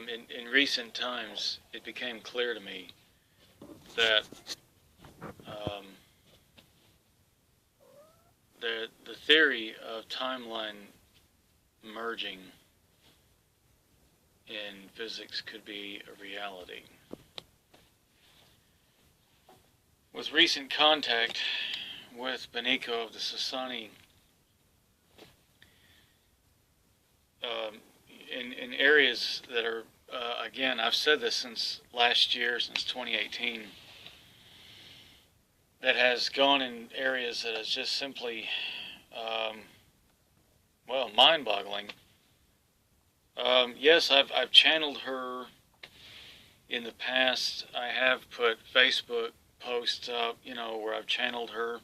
in recent times, it became clear to me that um, the theory of timeline merging in physics could be a reality. With recent contact with Benico of the Sassani, in areas that are, again, I've said this since last year, since 2018, that has gone in areas that is just simply, well, mind-boggling. Yes, I've channeled her in the past. I have put Facebook posts up, where I've channeled her.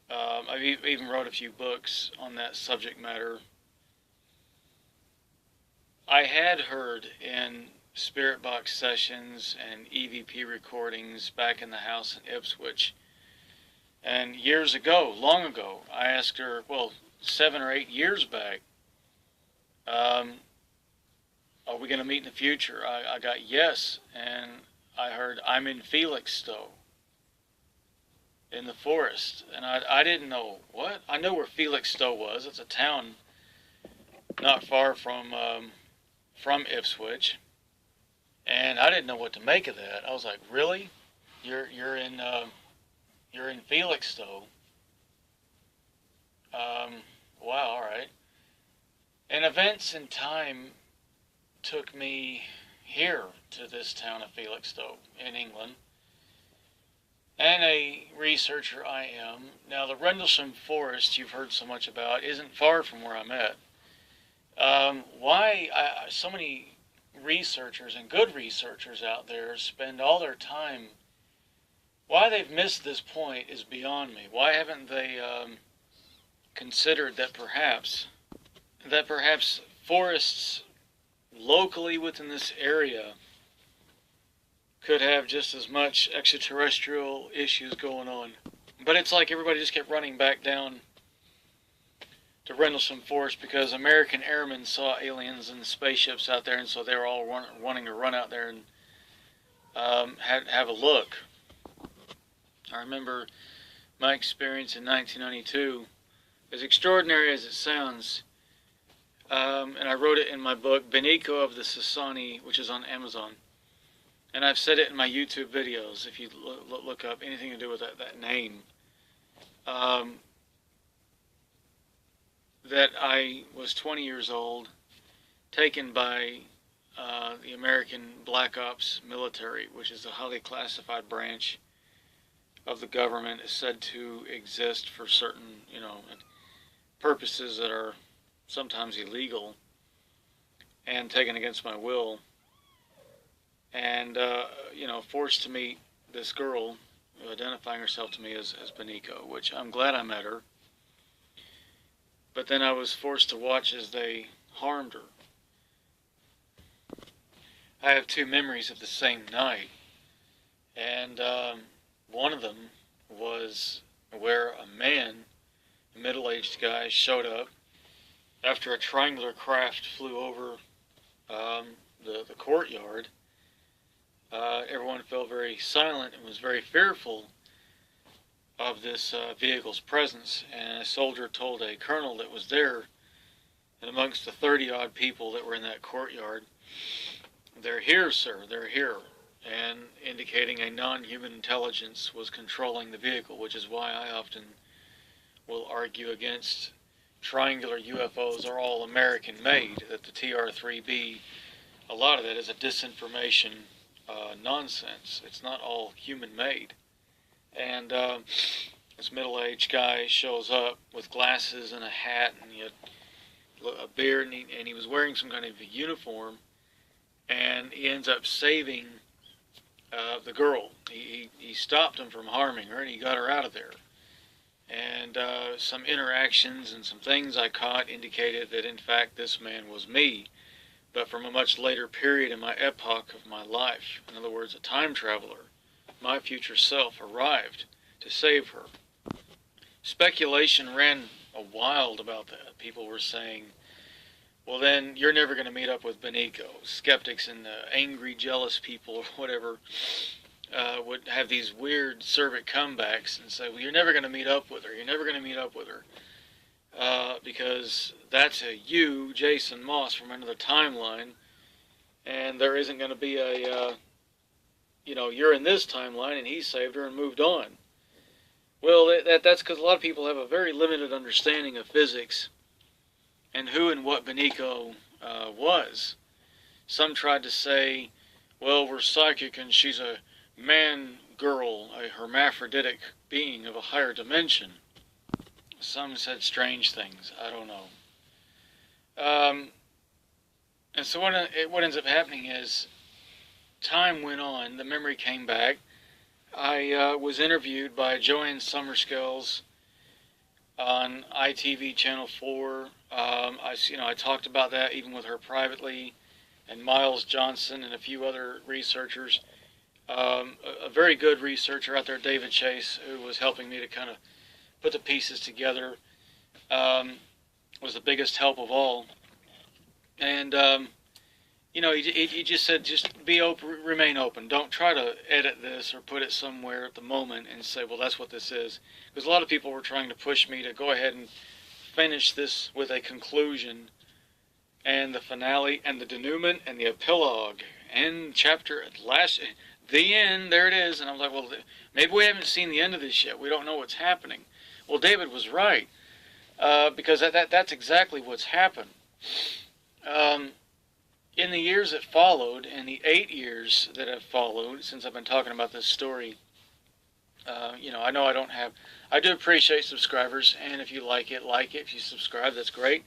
I've even wrote a few books on that subject matter. I had heard in spirit box sessions and EVP recordings back in the house in Ipswich. And years ago, long ago, I asked her, well, 7 or 8 years back, are we going to meet in the future? I got yes, and I heard, I'm in Felixstowe, in the forest. And I didn't know, what? I know where Felixstowe was. It's a town not far from Ipswich. And I didn't know what to make of that. I was like, really? You're in Felixstowe? Wow, all right. And events in time took me here to this town of Felixstowe in England. And a researcher I am. Now, the Rendlesham Forest you've heard so much about isn't far from where I'm at. Why so many researchers and good researchers out there spend all their time, why they've missed this point is beyond me. Why haven't they considered that perhaps forests locally within this area could have just as much extraterrestrial issues going on? But it's like everybody just kept running back down to Rendlesham Forest because American airmen saw aliens and spaceships out there, and so they were all wanting to run out there and have a look. I remember my experience in 1992, as extraordinary as it sounds, and I wrote it in my book, Benico of the Sassani, which is on Amazon. And I've said it in my YouTube videos, if you look up anything to do with that name. That I was 20 years old, taken by the American Black Ops military, which is a highly classified branch of the government, is said to exist for certain, purposes that are sometimes illegal, and taken against my will, and forced to meet this girl identifying herself to me as Benico, which I'm glad I met her. But then I was forced to watch as they harmed her. I have 2 memories of the same night, and one of them was where a man, a middle-aged guy, showed up after a triangular craft flew over the courtyard. Everyone fell very silent and was very fearful of this vehicle's presence, and a soldier told a colonel that was there, and amongst the 30-odd people that were in that courtyard, "They're here, sir, they're here," and indicating a non-human intelligence was controlling the vehicle, which is why I often will argue against triangular UFOs are all American-made, that the TR-3B, a lot of that is a disinformation nonsense. It's not all human-made. And this middle-aged guy shows up with glasses and a hat, and he had a beard, and he was wearing some kind of a uniform, and he ends up saving the girl. He stopped him from harming her, and he got her out of there. And some interactions and some things I caught indicated that in fact this man was me, but from a much later period in my epoch of my life. In other words, a time traveler. My future self arrived to save her. Speculation ran wild about that. People were saying well, then you're never going to meet up with Beniko. Skeptics and angry, jealous people or whatever would have these weird cervic comebacks and say, well, you're never going to meet up with her. You're never going to meet up with her. Because that's a you, Jason Moss, from another timeline. And there isn't going to be a, you're in this timeline and he saved her and moved on. Well, that's because a lot of people have a very limited understanding of physics and who and what Beniko was. Some tried to say, well, we're psychic and she's a man-girl, a hermaphroditic being of a higher dimension. Some said strange things. I don't know. And so what ends up happening is time went on. The memory came back. I was interviewed by Joanne Summerskills on ITV Channel 4. I talked about that even with her privately, and Miles Johnson and a few other researchers. A very good researcher out there, David Chase, who was helping me to kind of put the pieces together, was the biggest help of all. And he just said, just be open, remain open. Don't try to edit this or put it somewhere at the moment and say, well, that's what this is. Because a lot of people were trying to push me to go ahead and finish this with a conclusion and the finale and the denouement and the epilogue and chapter at last, the end, there it is. And I'm like, well, maybe we haven't seen the end of this yet. We don't know what's happening. Well, David was right, because that's exactly what's happened. In the years that followed, in the 8 years that have followed since I've been talking about this story, I know I do appreciate subscribers, and if you like it, if you subscribe, that's great.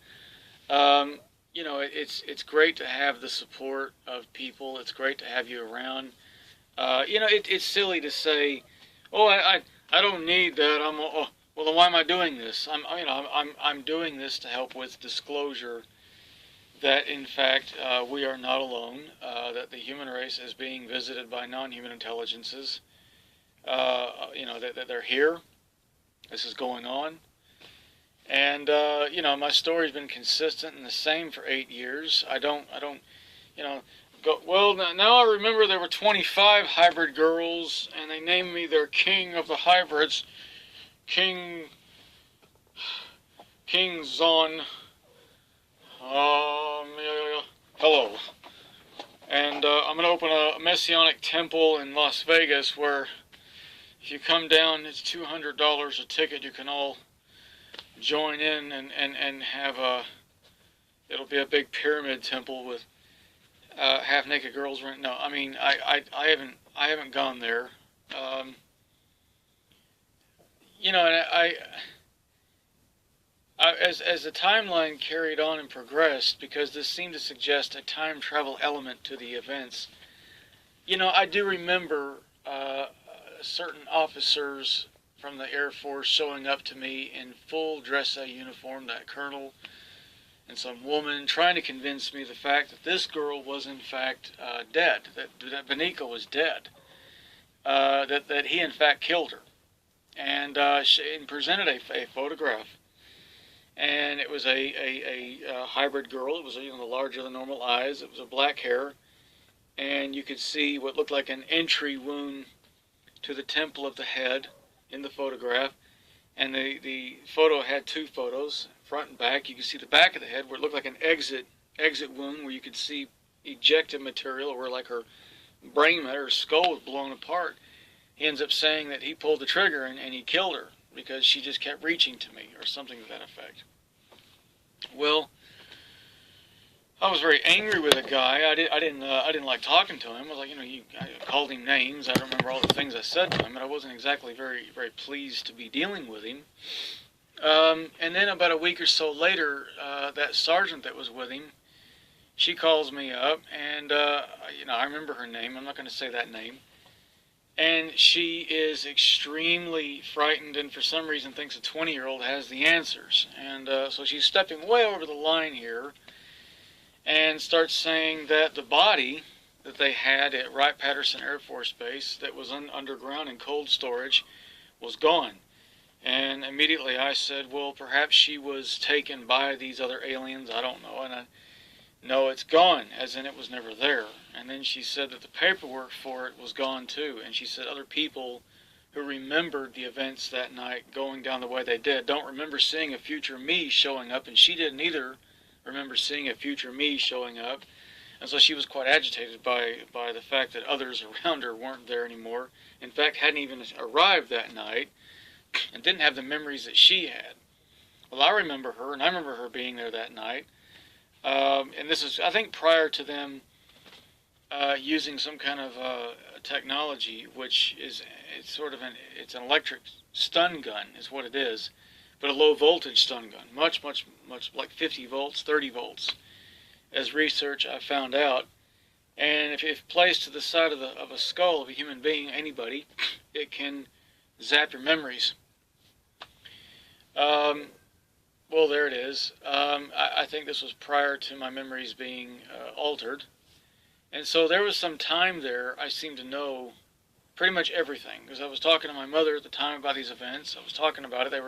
It's great to have the support of people. It's great to have you around. It's silly to say, oh, I don't need that. Well, then why am I doing this? I'm doing this to help with disclosure that, in fact, we are not alone, that the human race is being visited by non-human intelligences, that they're here. This is going on. And, my story's been consistent and the same for 8 years. I don't, go, well, now I remember there were 25 hybrid girls, and they named me their king of the hybrids, King Zon. Hello. And I'm going to open a Messianic temple in Las Vegas where if you come down, it's $200 a ticket. You can all join in and have it'll be a big pyramid temple with half-naked girls. No, I mean, I haven't gone there. As the timeline carried on and progressed, because this seemed to suggest a time travel element to the events, I do remember certain officers from the Air Force showing up to me in full dress-up uniform, that colonel and some woman, trying to convince me the fact that this girl was in fact dead, that Beniko was dead, that he in fact killed her, and presented a photograph. And it was a hybrid girl. It was the larger than normal eyes. It was a black hair, and you could see what looked like an entry wound to the temple of the head in the photograph. And the photo had two photos, front and back. You could see the back of the head where it looked like an exit wound, where you could see ejected material, where like her brain matter, her skull was blown apart. He ends up saying that he pulled the trigger and he killed her because she just kept reaching to me, or something to that effect. Well, I was very angry with the guy. I didn't like talking to him. I was like, I called him names. I don't remember all the things I said to him, and I wasn't exactly very, very pleased to be dealing with him. And then about a week or so later, that sergeant that was with him, she calls me up, and I remember her name. I'm not going to say that name. And she is extremely frightened, and for some reason thinks a 20-year-old has the answers. And so she's stepping way over the line here and starts saying that the body that they had at Wright-Patterson Air Force Base that was underground in cold storage was gone. And immediately I said, well, perhaps she was taken by these other aliens. I don't know. No, it's gone, as in it was never there. And then she said that the paperwork for it was gone too. And she said other people who remembered the events that night going down the way they did don't remember seeing a future me showing up, and she didn't either remember seeing a future me showing up. And so she was quite agitated by the fact that others around her weren't there anymore. In fact, hadn't even arrived that night and didn't have the memories that she had. Well, I remember her, and I remember her being there that night. And this is, I think, prior to them using some kind of technology, which is it's an electric stun gun, is what it is, but a low voltage stun gun, much like 50 volts, 30 volts, as research I found out. And if placed to the side of a skull of a human being, anybody, it can zap your memories. Well, there it is. I think this was prior to my memories being altered. And so there was some time there I seemed to know pretty much everything, because I was talking to my mother at the time about these events. I was talking about it. They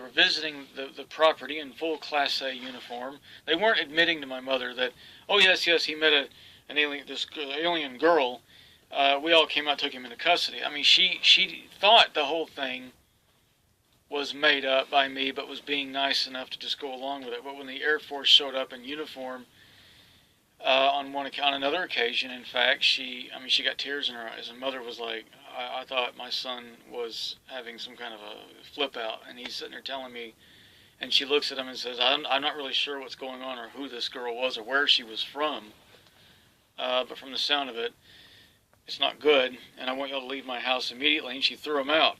were visiting the property in full Class A uniform. They weren't admitting to my mother that, oh yes, he met an alien, this alien girl. We all came out, took him into custody. I mean, she thought the whole thing was made up by me, but was being nice enough to just go along with it. But when the Air Force showed up in uniform on another occasion, in fact, she got tears in her eyes. And Mother was like, I thought my son was having some kind of a flip out, and he's sitting there telling me, and she looks at him and says, I'm not really sure what's going on or who this girl was or where she was from, but from the sound of it, it's not good, and I want y'all to leave my house immediately. And she threw him out.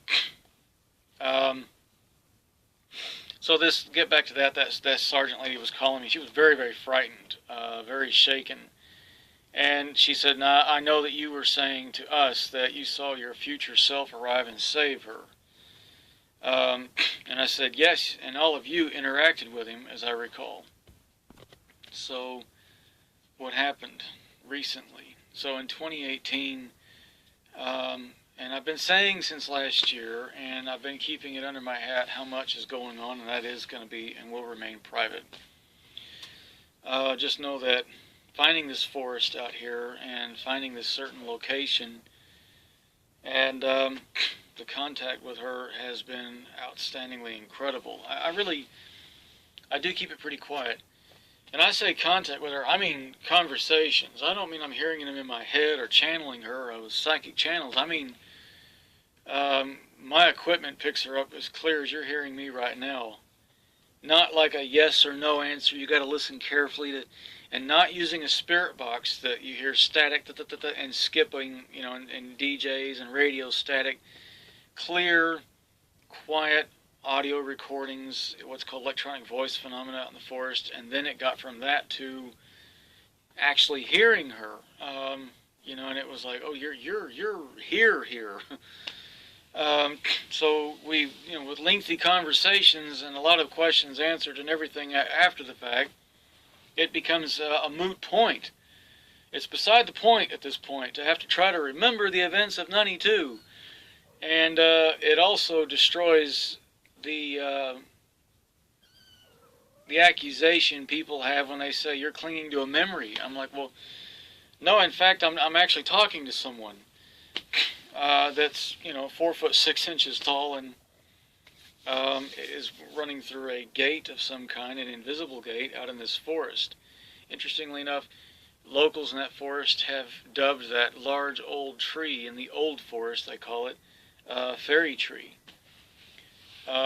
So get back to that sergeant lady was calling me. She was very, very frightened, very shaken. And she said, "Now, I know that you were saying to us that you saw your future self arrive and save her." And I said, yes, and all of you interacted with him, as I recall. So what happened recently? So in 2018, and I've been saying since last year, and I've been keeping it under my hat how much is going on, and that is going to be and will remain private. Just know that finding this forest out here and finding this certain location and the contact with her has been outstandingly incredible. I do keep it pretty quiet. And I say contact with her, I mean conversations. I don't mean I'm hearing them in my head or channeling her with psychic channels. I mean, my equipment picks her up as clear as you're hearing me right now. Not like a yes or no answer. You got to listen carefully to, and not using a spirit box that you hear static and skipping, and DJs and radio static. Clear, quiet audio recordings, what's called electronic voice phenomena out in the forest, and then it got from that to actually hearing her, and it was like, oh, you're here. So we, with lengthy conversations and a lot of questions answered and everything after the fact, it becomes a moot point. It's beside the point at this point to have to try to remember the events of '92, and it also destroys the accusation people have when they say you're clinging to a memory. I'm like, well, no. In fact, I'm actually talking to someone that's 4'6" tall and is running through a gate of some kind, an invisible gate out in this forest. Interestingly enough, locals in that forest have dubbed that large old tree in the old forest, they call it, fairy tree.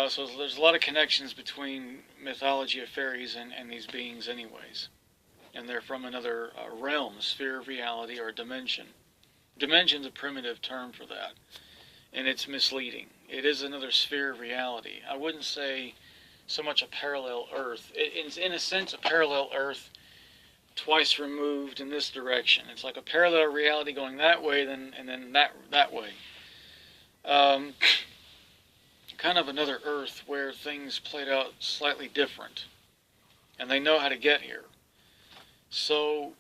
So there's a lot of connections between mythology of fairies and these beings anyways. And they're from another realm, sphere of reality, or dimension. Dimension's a primitive term for that, and it's misleading. It is another sphere of reality. I wouldn't say so much a parallel Earth. It's in a sense a parallel Earth twice removed in this direction. It's like a parallel reality going that way, and then that way. Kind of another Earth where things played out slightly different, and they know how to get here. So,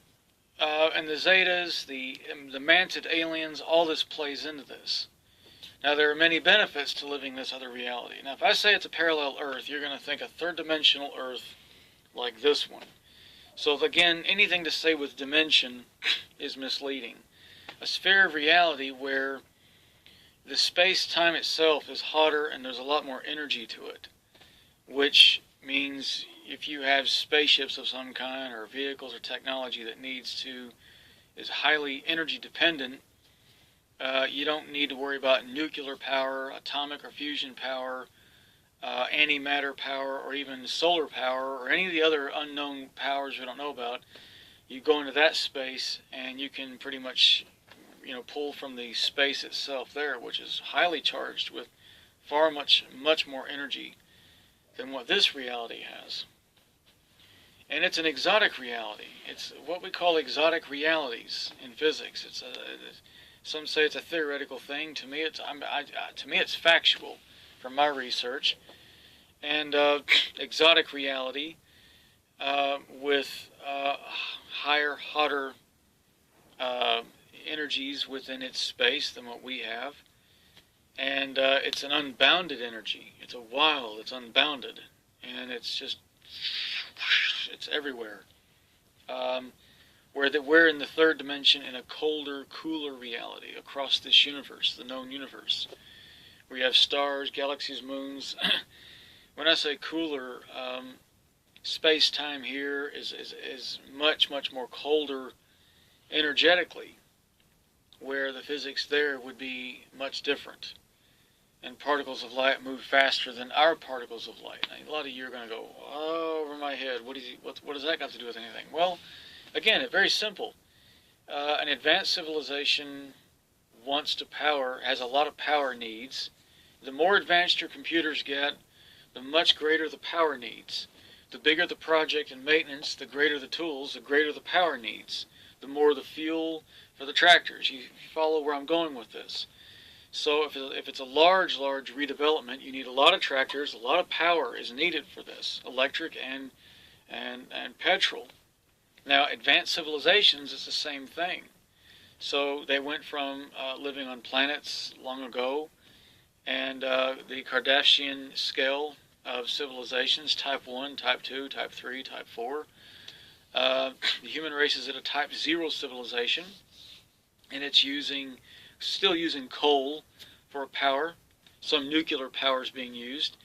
and the Zetas, the manted aliens, all this plays into this. Now, there are many benefits to living this other reality. Now, if I say it's a parallel Earth, you're going to think a third-dimensional Earth like this one. So again, anything to say with dimension is misleading. A sphere of reality where the space-time itself is hotter and there's a lot more energy to it, which means if you have spaceships of some kind or vehicles or technology that is highly energy dependent, you don't need to worry about nuclear power, atomic or fusion power, antimatter power, or even solar power, or any of the other unknown powers we don't know about. You go into that space and you can pretty much, pull from the space itself there, which is highly charged with much more energy than what this reality has. And it's an exotic reality. It's what we call exotic realities in physics. Some say it's a theoretical thing. To me, it's factual from my research. And exotic reality with higher, hotter energies within its space than what we have. And it's an unbounded energy. It's unbounded. And it's everywhere. We're in the third dimension in a colder, cooler reality across this universe, the known universe. We have stars, galaxies, moons. When I say cooler, space-time here is much more colder energetically, where the physics there would be much different. And particles of light move faster than our particles of light. Now, a lot of you are going to go, oh, over my head, what does that got to do with anything? Well, again, it's very simple. An advanced civilization has a lot of power needs. The more advanced your computers get, the much greater the power needs. The bigger the project and maintenance, the greater the tools, the greater the power needs. The more the fuel for the tractors. You follow where I'm going with this. So if it's a large redevelopment, you need a lot of tractors, a lot of power is needed for this, electric and petrol. Now, advanced civilizations is the same thing. So they went from living on planets long ago, and the Kardashian scale of civilizations, type 1, type 2, type 3, type 4. The human race is at a type 0 civilization, and it's still using coal for power. Some nuclear power is being used.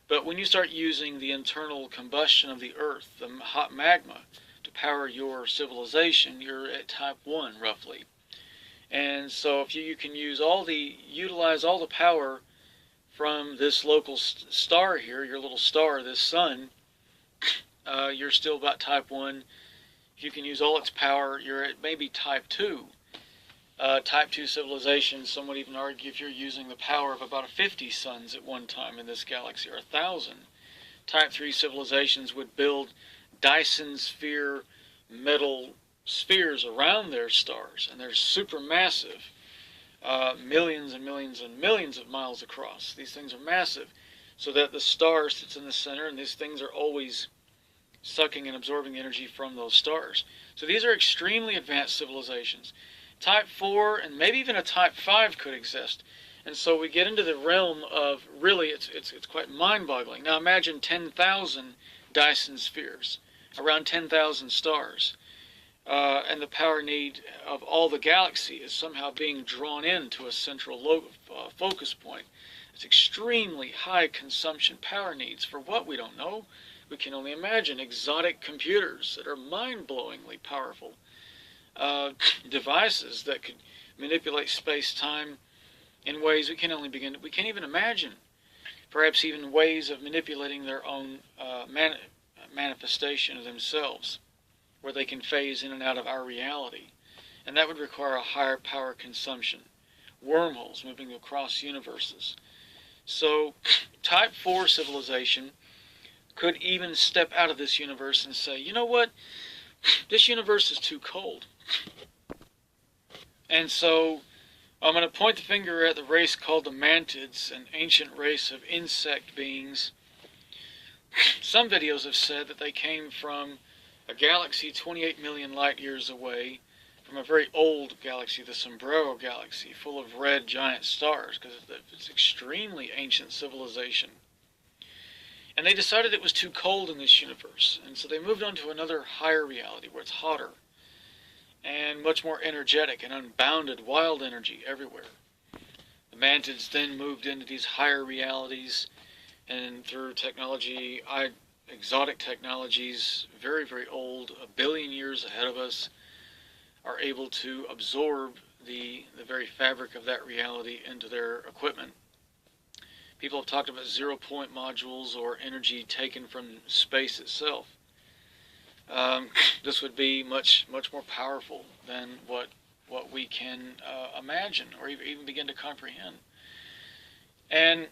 But when you start using the internal combustion of the earth, the hot magma, to power your civilization, you're at type 1 roughly. And so if you can utilize all the power from this local star here, your little star, this sun, you're still about type 1. If you can use all its power, you're at maybe type 2. Type 2 civilizations, some would even argue if you're using the power of about 50 suns at one time in this galaxy, or 1,000. Type 3 civilizations would build Dyson sphere metal spheres around their stars, and they're super massive, millions and millions and millions of miles across. These things are massive, so that the star sits in the center, and these things are always sucking and absorbing energy from those stars. So these are extremely advanced civilizations. Type 4 and maybe even a Type 5 could exist. And so we get into the realm of, really, it's quite mind-boggling. Now imagine 10,000 Dyson spheres, around 10,000 stars. And the power need of all the galaxy is somehow being drawn into a central focus point. It's extremely high consumption power needs for what we don't know. We can only imagine exotic computers that are mind-blowingly powerful. Devices that could manipulate space-time in ways we can't even imagine. Perhaps even ways of manipulating their own manifestation of themselves, where they can phase in and out of our reality. And that would require a higher power consumption. Wormholes moving across universes. So Type 4 civilization could even step out of this universe and say, you know what? This universe is too cold. And so I'm going to point the finger at the race called the Mantids, an ancient race of insect beings. Some videos have said that they came from a galaxy 28 million light years away, from a very old galaxy, the Sombrero Galaxy, full of red giant stars, because it's extremely ancient civilization. And they decided it was too cold in this universe, and so they moved on to another higher reality where it's hotter and much more energetic and unbounded wild energy everywhere. The mantids then moved into these higher realities, and through technology, exotic technologies, very, very old, a billion years ahead of us, are able to absorb the very fabric of that reality into their equipment. People have talked about zero-point modules or energy taken from space itself. This would be much more powerful than what we can imagine or even begin to comprehend. And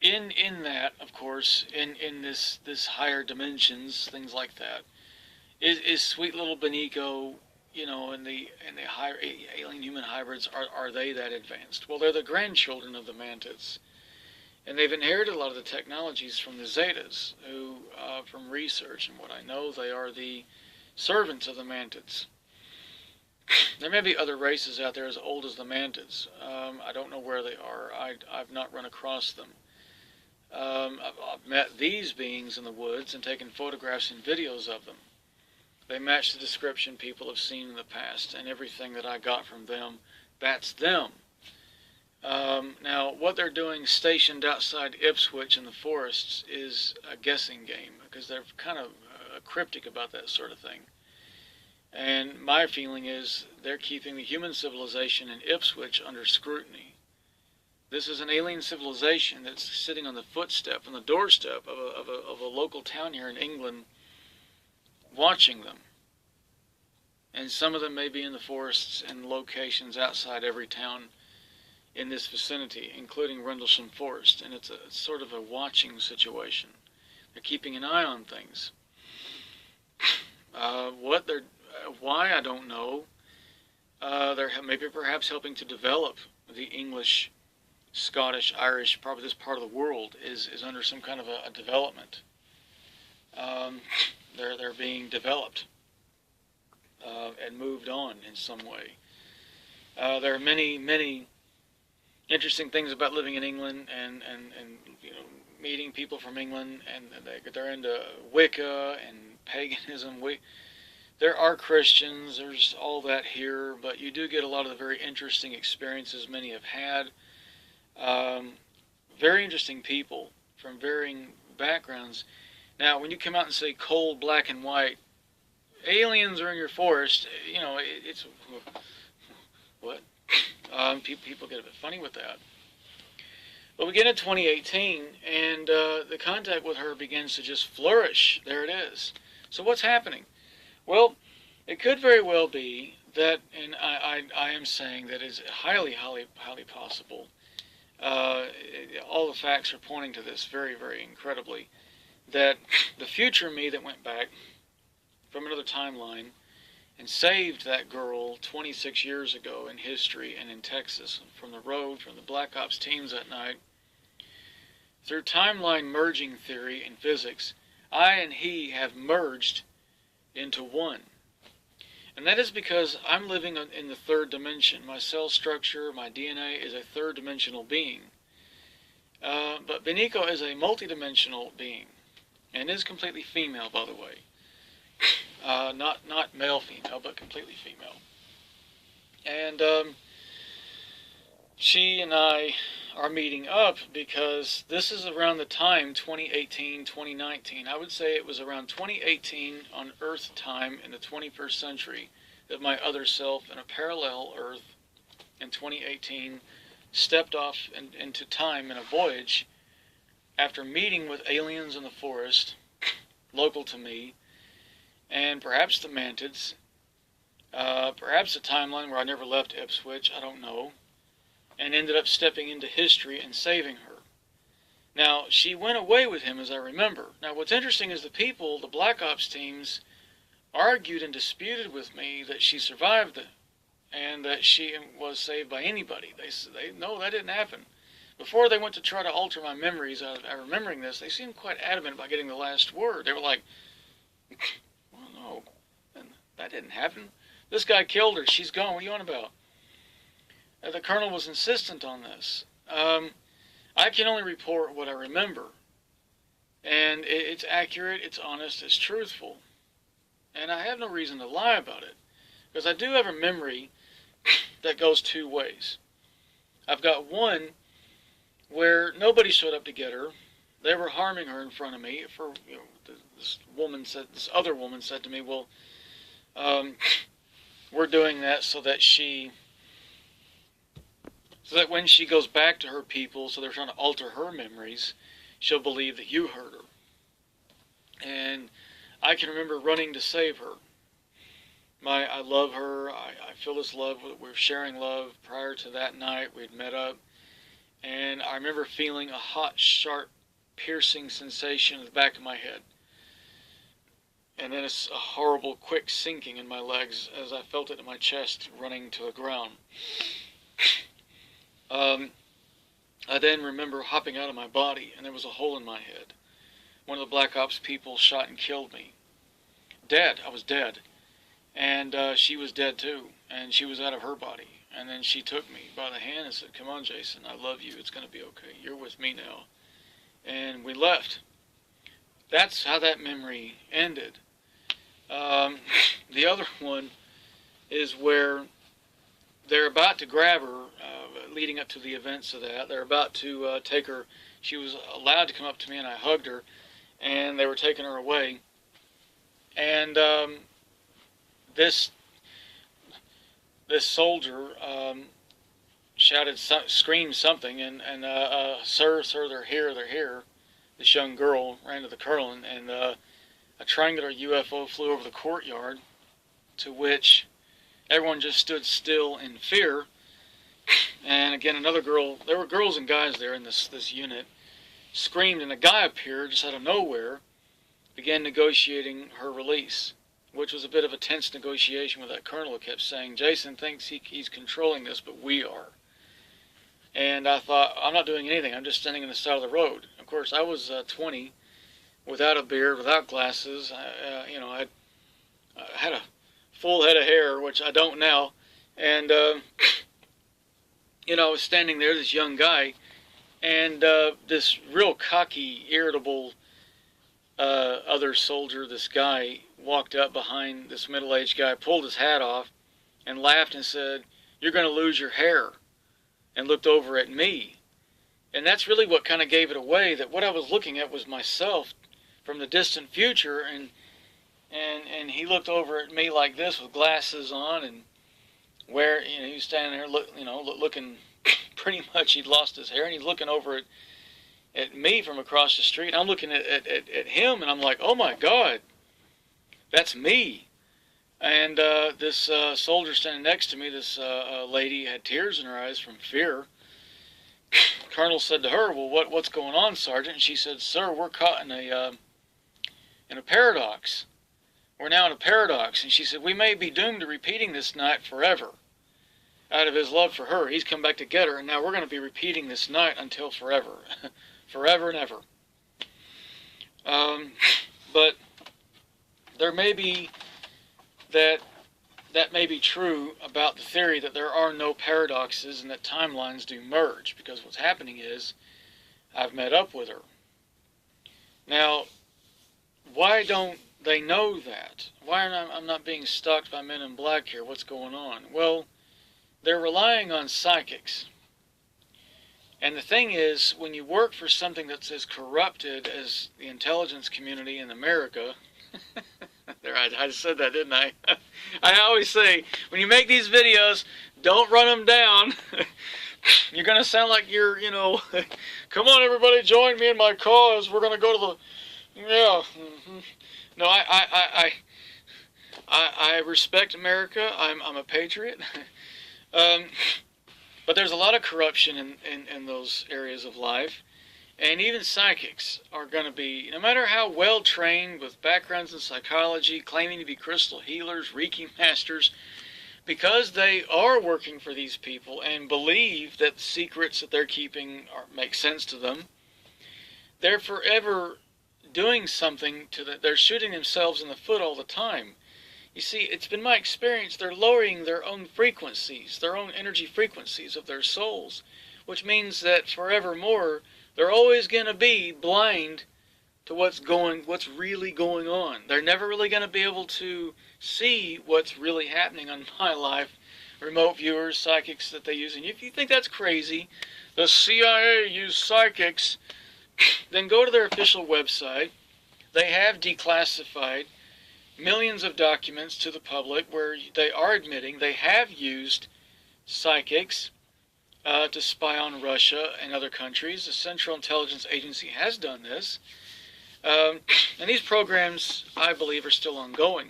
in that, of course, in this higher dimensions, things like that, is sweet little Benico, you know, and the higher alien human hybrids, are they that advanced? Well, they're the grandchildren of the mantids, and they've inherited a lot of the technologies from the Zetas, who, from research and what I know, they are the servants of the mantids. There may be other races out there as old as the mantids. I don't know where they are. I've not run across them. I've met these beings in the woods and taken photographs and videos of them. They match the description people have seen in the past, and everything that I got from them, that's them. Now, what they're doing stationed outside Ipswich in the forests is a guessing game, because they're kind of cryptic about that sort of thing. And my feeling is they're keeping the human civilization in Ipswich under scrutiny. This is an alien civilization that's sitting on the footstep, on the doorstep of a local town here in England, watching them. And some of them may be in the forests and locations outside every town in this vicinity, including Rendlesham Forest, and it's sort of a watching situation. They're keeping an eye on things. Why, I don't know. They're maybe perhaps helping to develop the English, Scottish, Irish, probably this part of the world is under some kind of a development. They're being developed and moved on in some way. There are many interesting things about living in England and you know, meeting people from England, and they're into Wicca and paganism. There are Christians, there's all that here, but you do get a lot of the very interesting experiences many have had. Very interesting people from varying backgrounds. Now, when you come out and say cold, black and white, aliens are in your forest, you know, it's what? People get a bit funny with that. But we get into 2018, and the contact with her begins to just flourish. There it is. So what's happening? Well, it could very well be that, and I am saying that it's highly possible. All the facts are pointing to this very, very incredibly, that the future me that went back from another timeline and saved that girl 26 years ago in history and in Texas from the road, from the Black Ops teams that night, through timeline merging theory and physics, I and he have merged into one. And that is because I'm living in the third dimension. My cell structure, my DNA is a third-dimensional being. But Benico is a multidimensional being, and is completely female, by the way. Not male-female, but completely female. And she and I are meeting up because this is around the time 2018, 2019. I would say it was around 2018 on Earth time in the 21st century that my other self in a parallel Earth in 2018 stepped off into time in a voyage after meeting with aliens in the forest, local to me, and perhaps the mantids, perhaps a timeline where I never left Ipswich, I don't know, and ended up stepping into history and saving her. Now, she went away with him, as I remember. Now, what's interesting is the Black Ops teams, argued and disputed with me that she survived it, and that she was saved by anybody. They no, that didn't happen. Before they went to try to alter my memories out of remembering this, they seemed quite adamant about getting the last word. They were like, well, no, that didn't happen. This guy killed her. She's gone. What are you on about? The colonel was insistent on this. I can only report what I remember. And it's accurate, it's honest, it's truthful. And I have no reason to lie about it. Because I do have a memory that goes two ways. I've got one where nobody showed up to get her. They were harming her in front of me. This other woman said to me, "Well, we're doing that so that when she goes back to her people, so they're trying to alter her memories, she'll believe that you hurt her." And I can remember running to save her. I love her. I feel this love. We're sharing love. Prior to that night, we'd met up. And I remember feeling a hot, sharp, piercing sensation in the back of my head. And then it's a horrible, quick sinking in my legs as I felt it in my chest running to the ground. I then remember hopping out of my body, and there was a hole in my head. One of the Black Ops people shot and killed me. Dead. I was dead. And she was dead too, and she was out of her body. And then she took me by the hand and said, "Come on, Jason, I love you. It's going to be okay. You're with me now." And we left. That's how that memory ended. The other one is where they're about to grab her, leading up to the events of that. They're about to take her. She was allowed to come up to me, and I hugged her, and they were taking her away. And this soldier screamed something, and "Sir, they're here, they're here." This young girl ran to the colonel, and a triangular UFO flew over the courtyard, to which everyone just stood still in fear. And again, another girl, there were girls and guys there in this unit, screamed, and a guy appeared just out of nowhere, began negotiating her release, which was a bit of a tense negotiation with that colonel who kept saying, "Jason thinks he's controlling this, but we are." And I thought, I'm not doing anything. I'm just standing on the side of the road. Of course, I was 20, without a beard, without glasses. I had a full head of hair, which I don't now. And, I was standing there, this young guy, and this real cocky, irritable other soldier, this guy, walked up behind this middle-aged guy, pulled his hat off, and laughed and said, "You're going to lose your hair," and looked over at me. And that's really what kind of gave it away, that what I was looking at was myself from the distant future, and he looked over at me like this with glasses on, and he was standing there looking pretty much he'd lost his hair, and he's looking over at me from across the street. I'm looking at him, and I'm like, "Oh my God, that's me." And this soldier standing next to me, this lady, had tears in her eyes from fear. Colonel said to her, "Well, what's going on, Sergeant?" And she said, "Sir, we're caught in a paradox. We're now in a paradox." And she said, "We may be doomed to repeating this night forever." Out of his love for her, he's come back to get her, and now we're going to be repeating this night until forever. Forever and ever. But there may be that may be true about the theory that there are no paradoxes and that timelines do merge, because what's happening is I've met up with her. Now, why don't they know that? Why am I not being stalked by men in black here? What's going on? Well, they're relying on psychics. And the thing is, when you work for something that's as corrupted as the intelligence community in America, there, I just said that, didn't I? I always say, when you make these videos, don't run them down. You're going to sound like you're, "Come on, everybody, join me in my cause. We're going to go to the..." Yeah. No, I respect America. I'm a patriot. But there's a lot of corruption in those areas of life. And even psychics are going to be, no matter how well trained, with backgrounds in psychology, claiming to be crystal healers, Reiki masters, because they are working for these people and believe that the secrets that they're keeping make sense to them, they're forever doing something they're shooting themselves in the foot all the time. You see, it's been my experience, they're lowering their own frequencies, their own energy frequencies of their souls, which means that forevermore, they're always going to be blind to what's really going on. They're never really going to be able to see what's really happening on my life. Remote viewers, psychics that they use. And if you think that's crazy, the CIA used psychics, then go to their official website. They have declassified millions of documents to the public where they are admitting they have used psychics to spy on Russia and other countries. The Central Intelligence Agency has done this. And these programs, I believe, are still ongoing.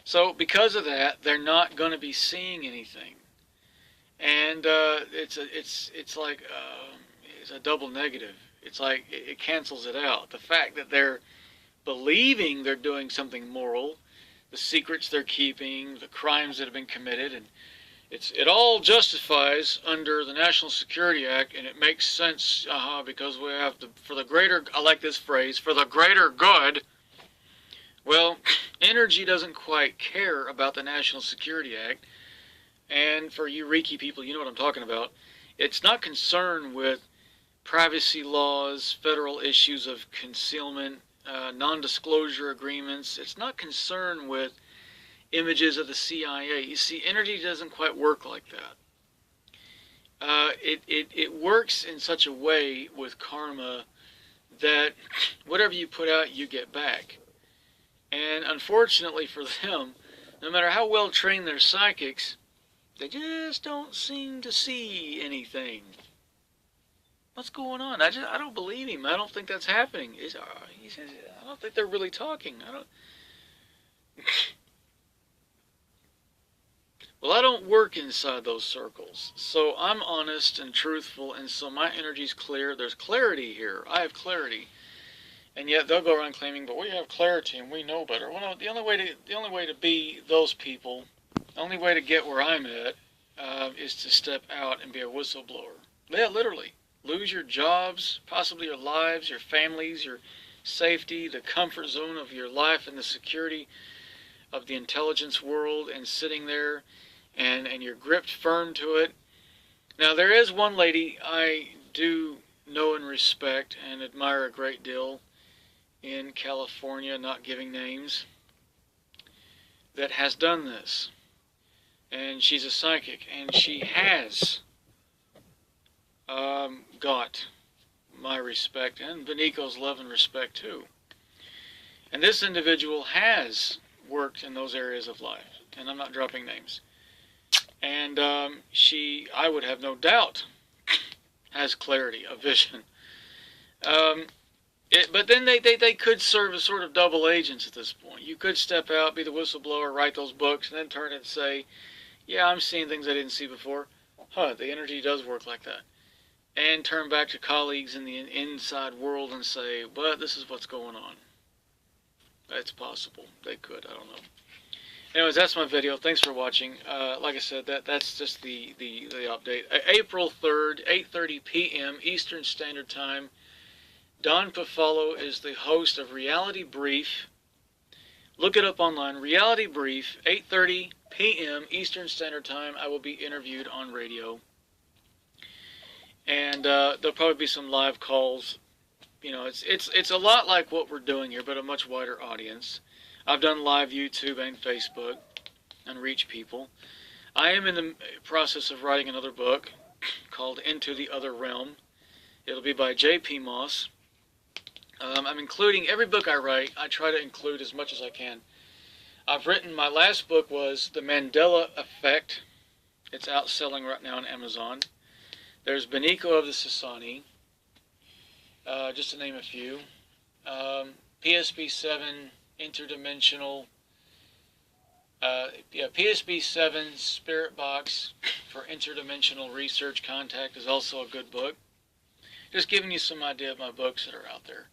So because of that, they're not going to be seeing anything. And it's a double negative. It's like it cancels it out. The fact that they're believing they're doing something moral, the secrets they're keeping, the crimes that have been committed, and it all justifies under the National Security Act, and it makes sense because we have to, for the greater, I like this phrase, for the greater good. Well, energy doesn't quite care about the National Security Act, and for you Reiki people, you know what I'm talking about. It's not concerned with privacy laws, federal issues of concealment, non-disclosure agreements. It's not concerned with images of the CIA. You see, energy doesn't quite work like that. It works in such a way with karma that whatever you put out, you get back. And unfortunately for them, no matter how well trained their psychics, they just don't seem to see anything. What's going on? I don't believe him. I don't think that's happening. He says, I don't think they're really talking. Well, I don't work inside those circles, so I'm honest and truthful, and so my energy's clear. There's clarity here. I have clarity, and yet they'll go around claiming, "But we have clarity and we know better." Well, no, the only way to be those people, the only way to get where I'm at, is to step out and be a whistleblower. Yeah, literally, lose your jobs, possibly your lives, your families, your safety, the comfort zone of your life, and the security of the intelligence world, and sitting there. And you're gripped firm to it. Now, there is one lady I do know and respect and admire a great deal in California, not giving names, that has done this. And she's a psychic, and she has got my respect, and Benico's love and respect too. And this individual has worked in those areas of life, and I'm not dropping names. And I would have no doubt, has clarity of vision. But then they could serve as sort of double agents at this point. You could step out, be the whistleblower, write those books, and then turn and say, yeah, I'm seeing things I didn't see before. The energy does work like that. And turn back to colleagues in the inside world and say, well, this is what's going on. It's possible. They could. I don't know. Anyways, that's my video. Thanks for watching. Like I said, that's just the update. April 3rd, 8:30 p.m. Eastern Standard Time. Don Pafalo is the host of Reality Brief. Look it up online. Reality Brief, 8:30 p.m. Eastern Standard Time. I will be interviewed on radio. And there'll probably be some live calls. You know, it's a lot like what we're doing here, but a much wider audience. I've done live YouTube and Facebook and reach people. I am in the process of writing another book called Into the Other Realm. It'll be by J.P. Moss. I'm including every book I write. I try to include as much as I can. I've written, my last book was The Mandela Effect. It's out selling right now on Amazon. There's Benico of the Sasani, just to name a few. PSB-7 Interdimensional, PSB-7 Spirit Box for Interdimensional Research Contact is also a good book. Just giving you some idea of my books that are out there.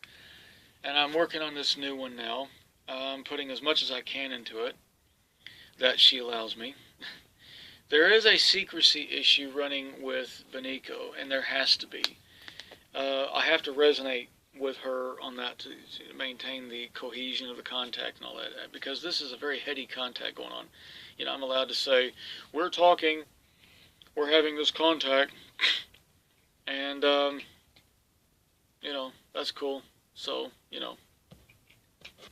And I'm working on this new one now. I'm putting as much as I can into it that she allows me. There is a secrecy issue running with Benico, and there has to be. I have to resonate with her on that to maintain the cohesion of the contact and all that, because this is a very heady contact going on. You know, I'm allowed to say, we're talking, we're having this contact, and, you know, that's cool. So, you know,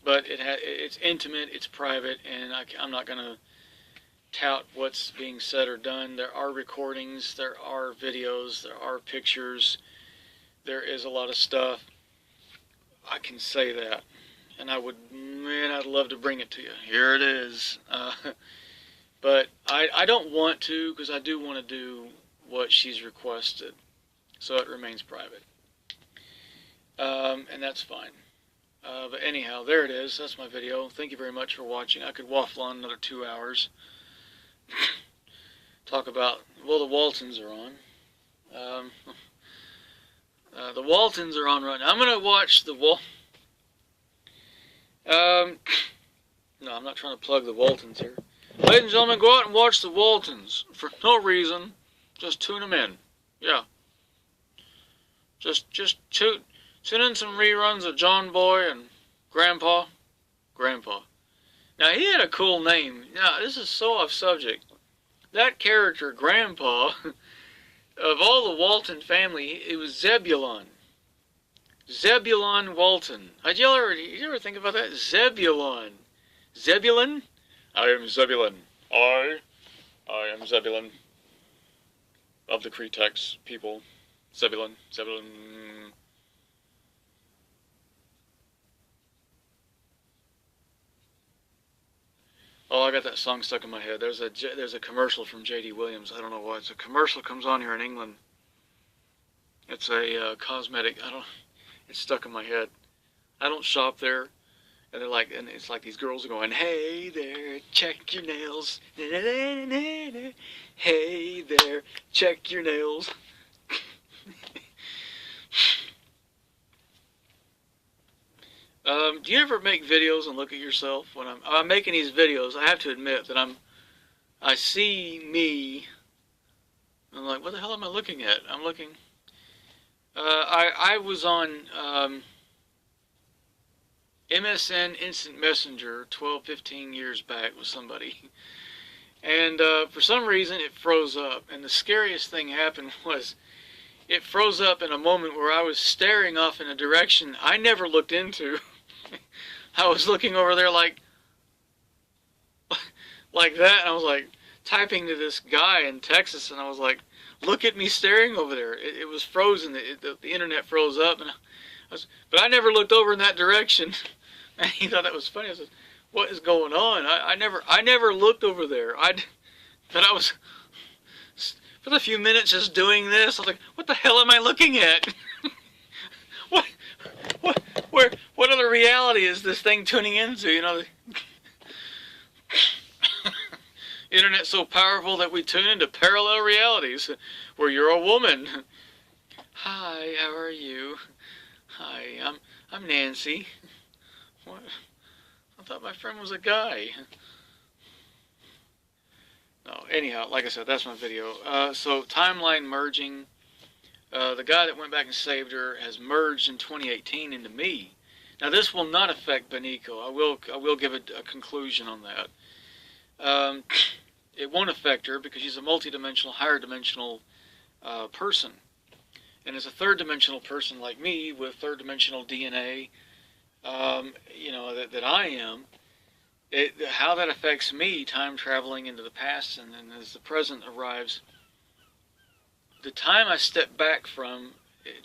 but it's intimate, it's private, and I'm not going to tout what's being said or done. There are recordings, there are videos, there are pictures, there is a lot of stuff. I can say that. And I'd love to bring it to you. Here it is. But I don't want to, because I do want to do what she's requested. So it remains private. And that's fine. But anyhow, there it is. That's my video. Thank you very much for watching. I could waffle on another 2 hours. Talk about, well, the Waltons are on. The Waltons are on right now. I'm going to watch the no, I'm not trying to plug the Waltons here. Ladies and gentlemen, go out and watch the Waltons. For no reason. Just tune them in. Yeah. Just tune in some reruns of John Boy and Grandpa. Now, he had a cool name. Now, this is so off subject. That character, Grandpa, of all the Walton family, it was Zebulon. Zebulon Walton. Did you ever think about that? Zebulon. Zebulon? I am Zebulon. I am Zebulon. Of the Cretex people. Zebulon. Oh, I got that song stuck in my head. There's a commercial from J.D. Williams. I don't know why. It's a commercial comes on here in England. It's a cosmetic. It's stuck in my head. I don't shop there, and it's like these girls are going, "Hey there, check your nails. Hey there, check your nails." Do you ever make videos and look at yourself? When I'm making these videos, I have to admit that I see me. I'm like, what the hell am I looking at? I'm looking. I was on MSN Instant Messenger 12-15 years back with somebody, and for some reason it froze up. And the scariest thing happened was it froze up in a moment where I was staring off in a direction I never looked into. I was looking over there like that, and I was like typing to this guy in Texas, and I was like, look at me staring over there. It was frozen. The internet froze up, and but I never looked over in that direction. And he thought that was funny. I said, what is going on? I never looked over there. But I was for a few minutes just doing this. I was like, what the hell am I looking at? What other reality is this thing tuning into? You know, the internet's so powerful that we tune into parallel realities where you're a woman. Hi, how are you? Hi, I'm Nancy. What? I thought my friend was a guy. No, anyhow, like I said, that's my video. So timeline merging. The guy that went back and saved her has merged in 2018 into me. Now this will not affect Beniko. I will give a conclusion on that. It won't affect her because she's a multi-dimensional, higher dimensional person, and as a third-dimensional person like me with third-dimensional DNA, you know that I am. How that affects me, time traveling into the past, and then as the present arrives. The time I stepped back from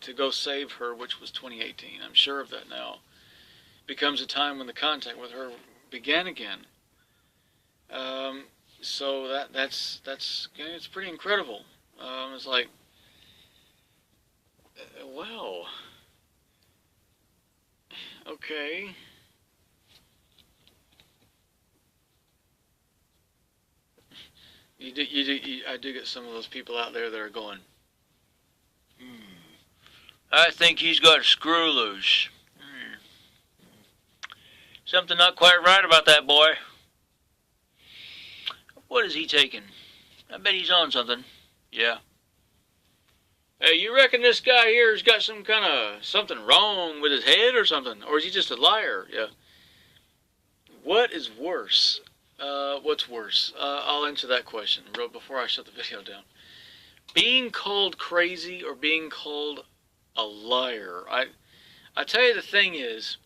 to go save her, which was 2018, I'm sure of that now, becomes a time when the contact with her began again. So that's it's pretty incredible. It's like, wow. Okay. I do get some of those people out there that are going, I think he's got a screw loose. Something not quite right about that boy. What is he taking? I bet he's on something. Yeah. Hey, you reckon this guy here has got some kind of something wrong with his head or something? Or is he just a liar? Yeah. What is worse? What's worse? I'll answer that question before I shut the video down. Being called crazy or being called a liar. I tell you, the thing is,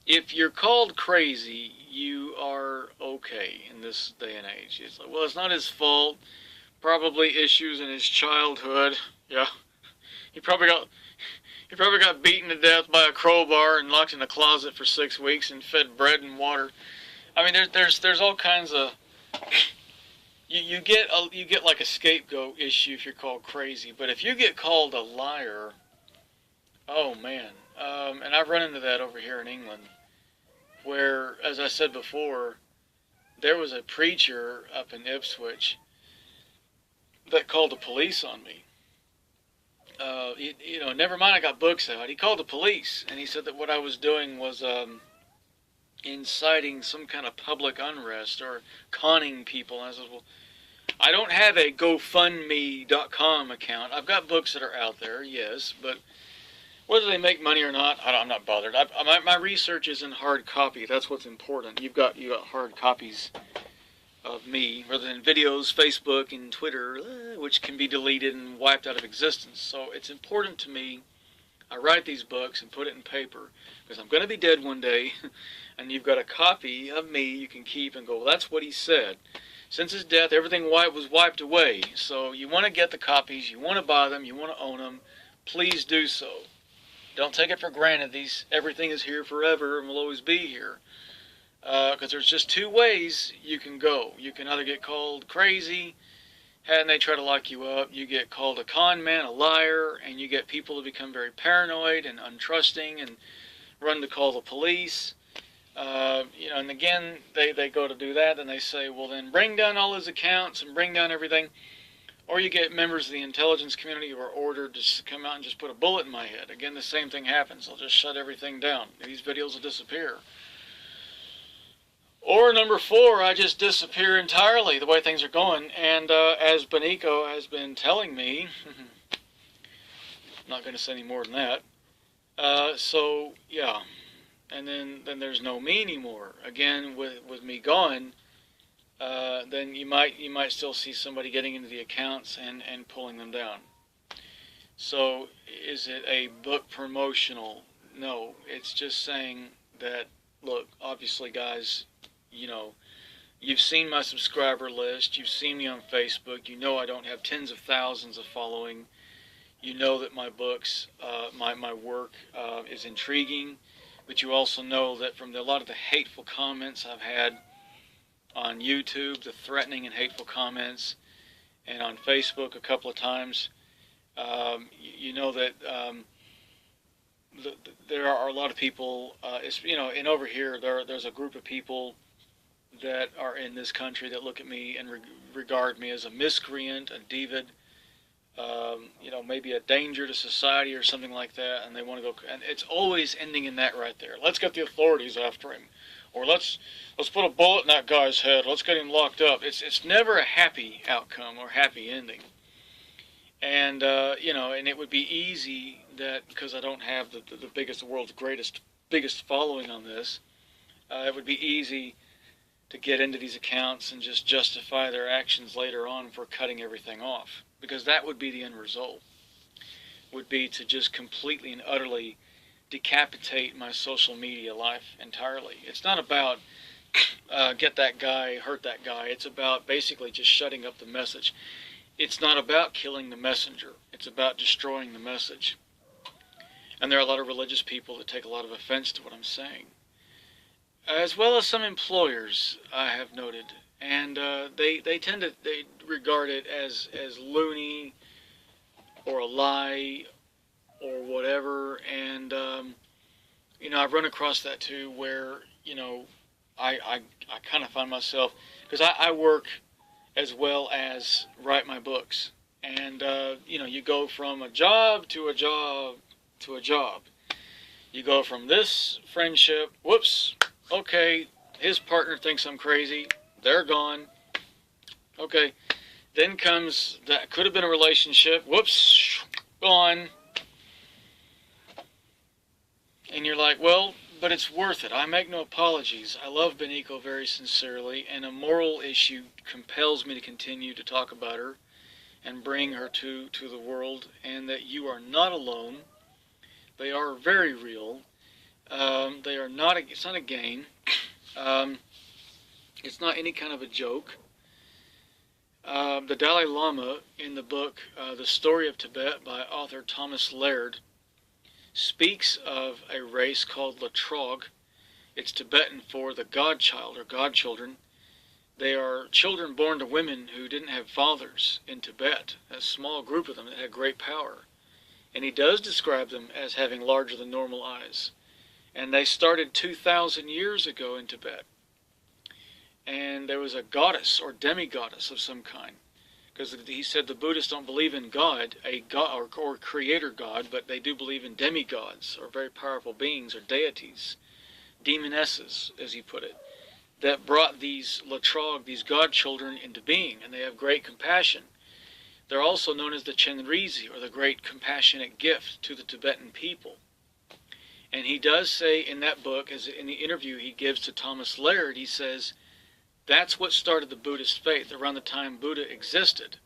if you're called crazy, you are okay in this day and age. It's like, well, it's not his fault. Probably issues in his childhood. Yeah, he probably got he probably got beaten to death by a crowbar and locked in a closet for 6 weeks and fed bread and water. I mean, there's all kinds of you get like a scapegoat issue if you're called crazy. But if you get called a liar, oh man. And I've run into that over here in England, where, as I said before, there was a preacher up in Ipswich that called the police on me. Never mind, I got books out. He called the police, and he said that what I was doing was inciting some kind of public unrest or conning people. And I said, well, I don't have a GoFundMe.com account. I've got books that are out there, yes, but whether they make money or not, I'm not bothered. My research is in hard copy. That's what's important. You got hard copies of me, rather than videos, Facebook, and Twitter, which can be deleted and wiped out of existence. So it's important to me. I write these books and put it in paper because I'm going to be dead one day, and you've got a copy of me you can keep and go, well, that's what he said. Since his death, everything was wiped away. So you want to get the copies, you want to buy them, you want to own them. Please do so. Don't take it for granted. Everything is here forever and will always be here. Because there's just two ways you can go. You can either get called crazy, and they try to lock you up. You get called a con man, a liar, and you get people to become very paranoid and untrusting and run to call the police. And again, they go to do that, and they say, well, then bring down all his accounts and bring down everything. Or you get members of the intelligence community who are ordered to come out and just put a bullet in my head. Again, the same thing happens. They'll just shut everything down. These videos will disappear. Or number 4, I just disappear entirely the way things are going. And as Benico has been telling me, I'm not going to say any more than that. So, yeah. And then there's no me anymore. Again, with me gone, then you might still see somebody getting into the accounts and pulling them down. So is it a book promotional? No, it's just saying that, look, obviously, guys, you've seen my subscriber list, you've seen me on Facebook, you know I don't have tens of thousands of following, you know that my books, my work is intriguing, but you also know that from a lot of the hateful comments I've had on YouTube, the threatening and hateful comments, and on Facebook a couple of times, you know that there are a lot of people, and over here there's a group of people that are in this country that look at me and regard me as a miscreant, a deviant, maybe a danger to society or something like that, and they want to go, and it's always ending in that right there. Let's get the authorities after him, or let's put a bullet in that guy's head, let's get him locked up. It's never a happy outcome or happy ending. And and it would be easy that, because I don't have the world's biggest following on this, it would be easy to get into these accounts and just justify their actions later on for cutting everything off, because that would be the end result, would be to just completely and utterly decapitate my social media life entirely. It's not about get that guy, hurt that guy. It's about basically just shutting up the message. It's not about killing the messenger. It's about destroying the message. And there are a lot of religious people that take a lot of offense to what I'm saying, as well as some employers, I have noted. And they tend to regard it as loony or a lie or whatever. And I've run across that too, where I kind of find myself, because I work as well as write my books, and you go from a job to a job to a job. You go from this friendship, whoops, okay, his partner thinks I'm crazy, they're gone. Okay, then comes that could have been a relationship, whoops, gone. And you're like, well, but it's worth it. I make no apologies. I love Benico very sincerely, and a moral issue compels me to continue to talk about her and bring her to the world, and that you are not alone. They are very real. They are not. It's not a game. Um, it's not any kind of a joke. The Dalai Lama, in the book The Story of Tibet by author Thomas Laird, speaks of a race called Latrog. It's Tibetan for the godchild or godchildren. They are children born to women who didn't have fathers in Tibet, a small group of them that had great power. And he does describe them as having larger than normal eyes. And they started 2,000 years ago in Tibet. And there was a goddess or demigoddess of some kind. Because he said the Buddhists don't believe in God, a god or creator God, but they do believe in demigods, or very powerful beings, or deities, demonesses, as he put it, that brought these Latrog, these godchildren, into being, and they have great compassion. They're also known as the Chenrezi, or the great compassionate gift to the Tibetan people. And he does say in that book, as in the interview he gives to Thomas Laird, he says, that's what started the Buddhist faith around the time Buddha existed.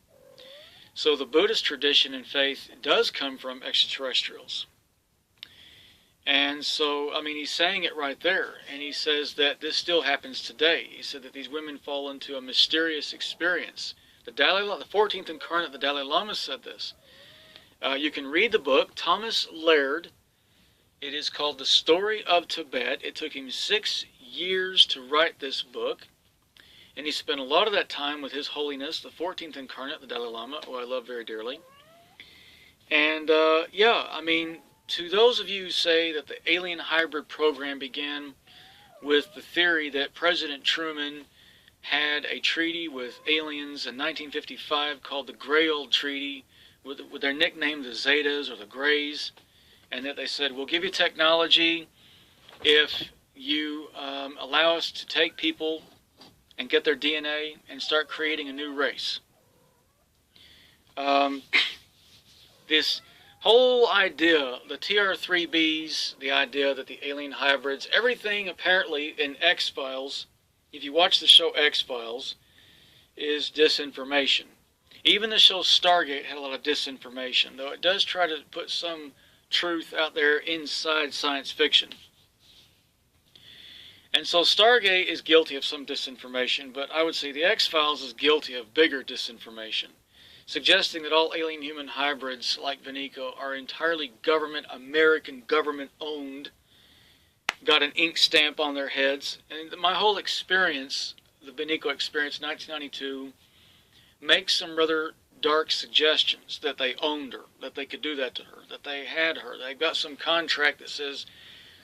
So the Buddhist tradition and faith does come from extraterrestrials. And so, I mean, he's saying it right there. And he says that this still happens today. He said that these women fall into a mysterious experience. The 14th incarnate, the Dalai Lama said this. You can read the book, Thomas Laird. It is called The Story of Tibet. It took him 6 years to write this book. And he spent a lot of that time with His Holiness, the 14th incarnate, the Dalai Lama, who I love very dearly. And, yeah, I mean, to those of you who say that the alien hybrid program began with the theory that President Truman had a treaty with aliens in 1955 called the Gray Old Treaty, with their nickname the Zetas or the Greys, and that they said, we'll give you technology if you allow us to take people and get their DNA and start creating a new race. This whole idea, the TR-3Bs, the idea that the alien hybrids, everything apparently in X-Files, if you watch the show X-Files, is disinformation. Even the show Stargate had a lot of disinformation, though it does try to put some truth out there inside science fiction. And so Stargate is guilty of some disinformation, but I would say the X-Files is guilty of bigger disinformation, suggesting that all alien human hybrids like Vinico are entirely American government owned, got an ink stamp on their heads. And my whole experience, the Vinico experience, 1992, makes some rather dark suggestions that they owned her, that they could do that to her, that they had her. They've got some contract that says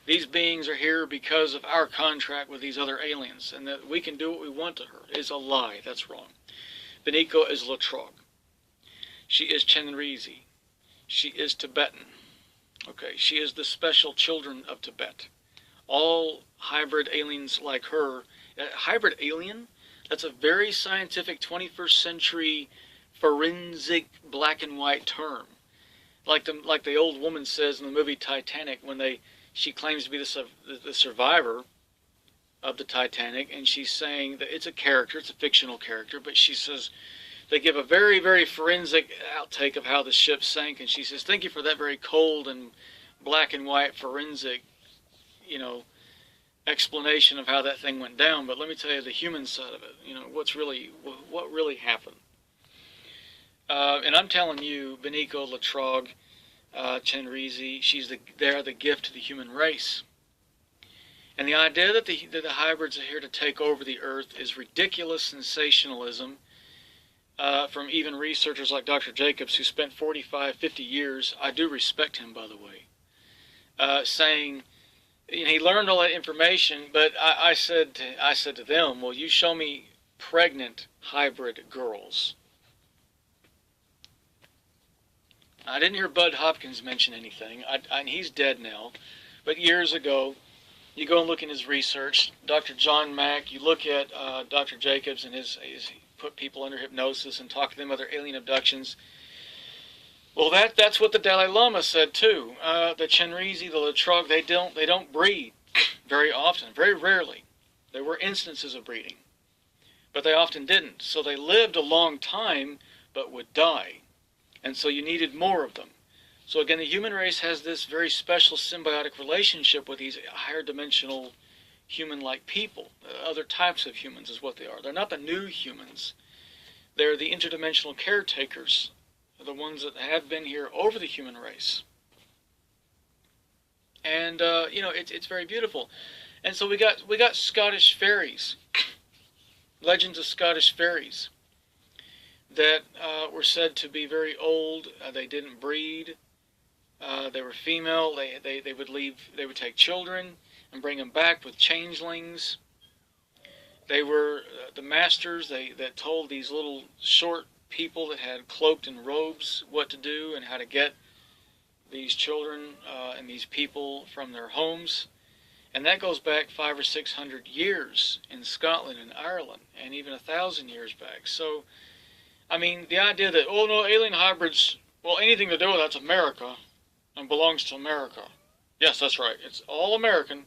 these beings are here because of our contract with these other aliens, and that we can do what we want to her. Is a lie. That's wrong. Vinico is Latrog. She is Chenrezi. She is Tibetan. Okay, she is the special children of Tibet. All hybrid aliens like her. Hybrid alien? That's a very scientific 21st century forensic black and white term. Like the old woman says in the movie Titanic when she claims to be the survivor of the Titanic, and she's saying that it's a character, it's a fictional character, but she says, they give a very, very forensic outtake of how the ship sank, and she says, thank you for that very cold and black and white forensic, explanation of how that thing went down, but let me tell you the human side of it, what really happened. And I'm telling you, Vinico, Latrog, Chenrezi, they're the gift to the human race. And the idea that the hybrids are here to take over the earth is ridiculous sensationalism from even researchers like Dr. Jacobs, who spent 45, 50 years, I do respect him, by the way, saying, he learned all that information, but I said to them, well, you show me pregnant hybrid girls. I didn't hear Bud Hopkins mention anything, and he's dead now, but years ago, you go and look in his research, Dr. John Mack, you look at Dr. Jacobs and his put people under hypnosis and talk to them about their alien abductions. Well, that's what the Dalai Lama said too. The Chenrezi, the Latrog, they don't breed very often, very rarely. There were instances of breeding, but they often didn't. So they lived a long time, but would die. And so you needed more of them. So again, the human race has this very special symbiotic relationship with these higher dimensional human-like people. Other types of humans is what they are. They're not the new humans. They're the interdimensional caretakers, the ones that have been here over the human race. And you know, it's very beautiful. And so we got Scottish fairies, legends of Scottish fairies that were said to be very old. They didn't breed. They were female. They would leave. They would take children and bring them back with changelings. They were the masters. That told these little short people that had cloaked in robes what to do and how to get these children and these people from their homes. And that goes back 500 or 600 years in Scotland and Ireland, and even 1,000 years back. So, I mean, the idea that, oh no, alien hybrids, well, anything to do with that's America and belongs to America. Yes, that's right. It's all American.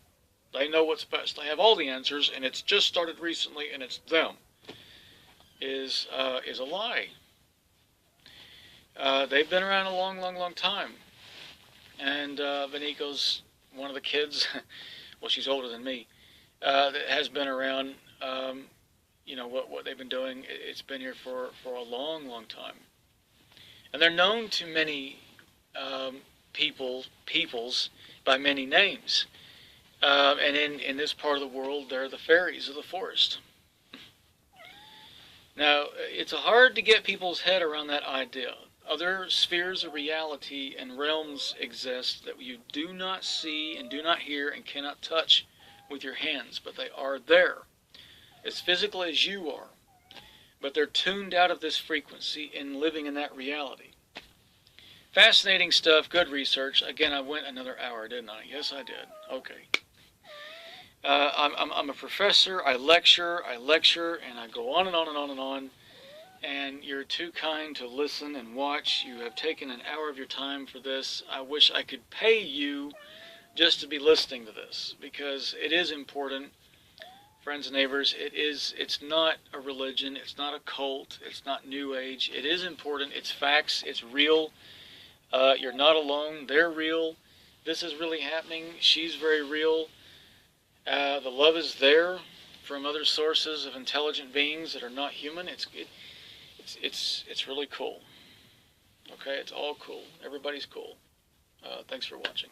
They know what's best. They have all the answers, and it's just started recently, and it's them. Is a lie. They've been around a long, long, long time. And Vanico's one of the kids. Well, she's older than me. That has been around. You know what they've been doing. It's been here for a long, long time. And they're known to many peoples by many names. And in this part of the world, they're the fairies of the forest. Now, it's hard to get people's head around that idea. Other spheres of reality and realms exist that you do not see and do not hear and cannot touch with your hands, but they are there, as physical as you are. But they're tuned out of this frequency and living in that reality. Fascinating stuff, good research. Again, I went another hour, didn't I? Yes, I did. Okay. I'm a professor, I lecture, and I go on and on and on and on. And you're too kind to listen and watch. You have taken an hour of your time for this. I wish I could pay you just to be listening to this, because it is important, friends and neighbors. It's not a religion, it's not a cult, it's not New Age. It is important, it's facts, it's real. You're not alone, they're real. This is really happening, she's very real. The love is there from other sources of intelligent beings that are not human. It's really cool. Okay, it's all cool. Everybody's cool. Thanks for watching.